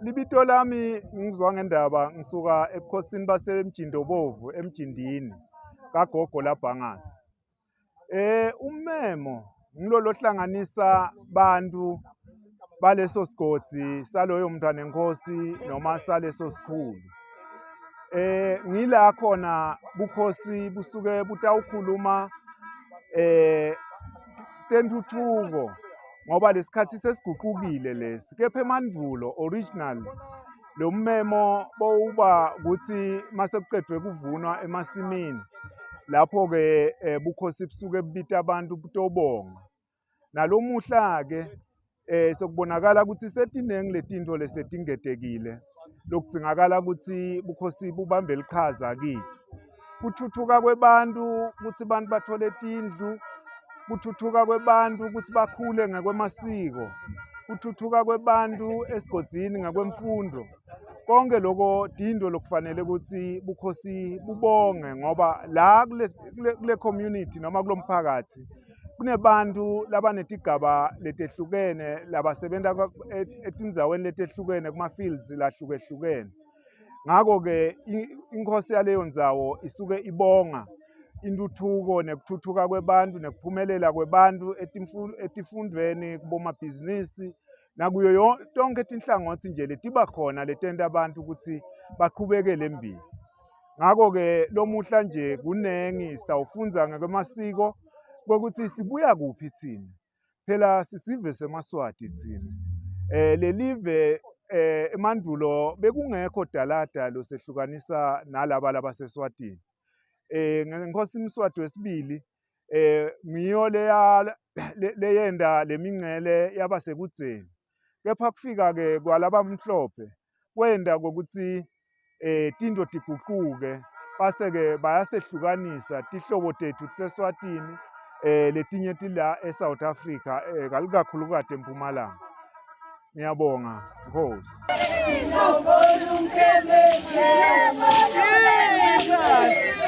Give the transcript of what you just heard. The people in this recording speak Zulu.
Libito lami ngizwa ngendaba ngisuka ebukhosini basemjindobovu emjindini kagogo laBhangasi. Umemo ngilolo hlanganisa bantu baleso sigodzi saloyo mntwana enkosi noma saleso sikhulu. Ngila khona bukhosi busuke butawukhuluma tentuthuko ngoba lesikhathi sesiguqukile lesi, kepha emandulo original lo mmemo bowuba ukuthi mase kuqedwe kuvunwa emasimini lapho-ke bukhosi busuke bubita abantu butobonga. Nalomuhla-ke sekubonakala ukuthi setinengi letinto lesetingedekile lokudzingakala ukuthi bukhosi bubambe liqhaza kithi. Kuthuthuka kwebantu ukuthi abantu bathole tindlu, kuthuthuka kwebantu ukuthi bakhule ngekwemasiko, kuthuthuka kwebantu esigodzini ngakwemfundo. Konke loko tinto lokufanele ukuthi bukhosi bubonge ngoba la kule community noma kulo mphakathi kunebantu labanetigaba letehlukene labasebenta etindzaweni letehlukene kuma-fields lahlukehlukene. Ngako-ke inkosi yaleyo ndzawo isuke ibonga intuthuko nekuthuthuka kwebantu nekuphumelela kwebantu etifundweni kubomabhizinisi nakuyo tonke tinhlangothi nje letiba khona letenta abantu ukuthi baqhubekele embili. Ngako-ke lomuhla nje kunengi sitawufunza ngekwemasiko kwekuthi sibuya kuphi thina. Phela sisive semaswati thina. Lelive emandulo bekungekho dalada losehlukanisa nalaba labaseswatini. Ngenkosi Mswati wesibili ngiyo leyenda lemingcele yaba sekudzeni. Kepha kufika-ke kwalabamhlophe kwenda kokuthi tinto tiguquke base-ke bayasehlukanisa tihlobo tethu tiseswatini letinye tila eSouth Africa kalikakhulukati eMpumalanga. Ngiyabonga, Nkosi. Jesus!